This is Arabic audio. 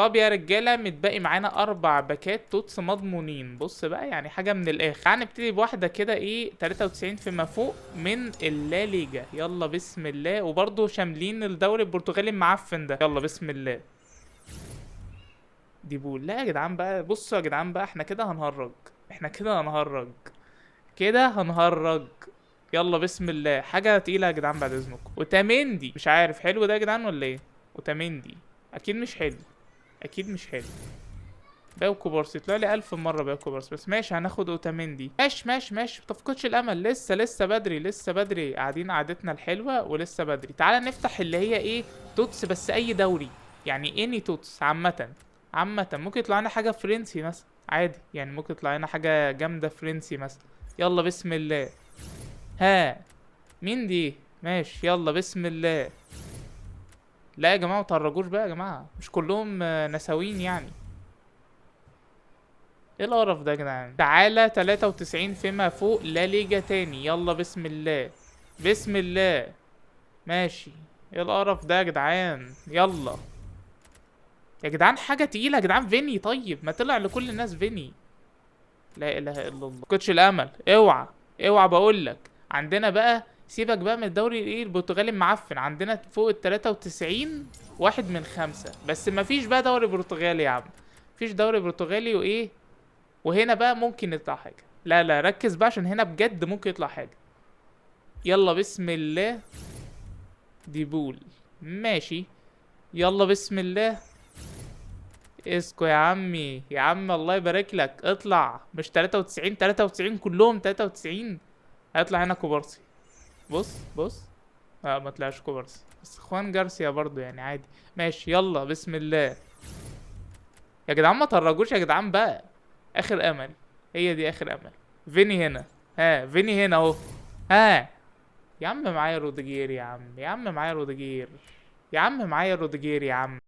طب يا رجاله متبقي معانا 4 باكات توتس مضمونين. بص بقى يعني حاجه من الاخر. تعال نبتدي بواحده كده ايه 93 فيما فوق من اللا ليجا. يلا بسم الله. وبرضه شاملين الدوري البرتغالي المعفن ده. يلا بسم الله. دي بول. لا يا جدعان بقى، بصوا يا جدعان بقى، احنا كده هنهرج. احنا كده هنهرج. كده هنهرج. يلا بسم الله. حاجة تقيلة يا جدعان بعد اذنكم. وتامندي مش عارف حلو ده يا جدعان ولا ايه. وتامندي اكيد مش حلو. اكيد مش حلو. باو كوبارسي طلع لي 1000 مرة باو كوبارسي، بس ماشي هناخد اوتاميندي. ماشي ماشي ماشي، متفقدش الامل. لسه بدري، لسه بدري. قاعدين قعدتنا الحلوة ولسه بدري. تعالى نفتح اللي هي ايه توتس، بس اي دوري يعني اني توتس عامة. عامة ممكن يطلع لنا حاجة فرنسي مثلا عادي يعني. ممكن يطلع لنا حاجة جامدة فرنسي مثلا. يلا بسم الله. ها. مين دي؟ ماشي يلا بسم الله. لا يا جماعة متهرجوش بقى يا جماعة، مش كلهم نساوين يعني. ايه القرف ده يا جدعان؟ تعالى 93 فيما فوق لا ليجا تاني. يلا بسم الله. بسم الله. ماشي. ايه القرف ده يا جدعان؟ يلا يا جدعان حاجة تقيلة يا جدعان. فيني طيب ما طلع لكل الناس فيني. لا اله الا الله. كوتش الامل اوعى. اوعى بقول لك. عندنا بقى سيبك بقى من الدوري ايه البرتغالي المعفن. عندنا فوق ال 93 واحد من 5 بس. ما فيش بقى دوري برتغالي يا عم. مفيش دوري برتغالي وايه. وهنا بقى ممكن يطلع حاجة. لا لا ركز بقى عشان هنا بجد ممكن يطلع حاجة. يلا بسم الله. دي بول. ماشي. يلا بسم الله. اسكو يا عمي يا عم الله يبارك لك. اطلع. مش 93 93 كلهم 93. هيطلع هنا كوبارسي. بص بص. ما طلعش كوبارسي بس خوان جارسيا برضو يعني عادي. ماشي يلا بسم الله. يا جدعان ما تهرجوش يا جدعان بقى. اخر امل. هي دي اخر امل. فيني هنا. ها فيني هنا اهو. ها. يا عم معايا روديجير يا عم. يا عم معايا روديجير. يا عم معايا روديجير يا عم.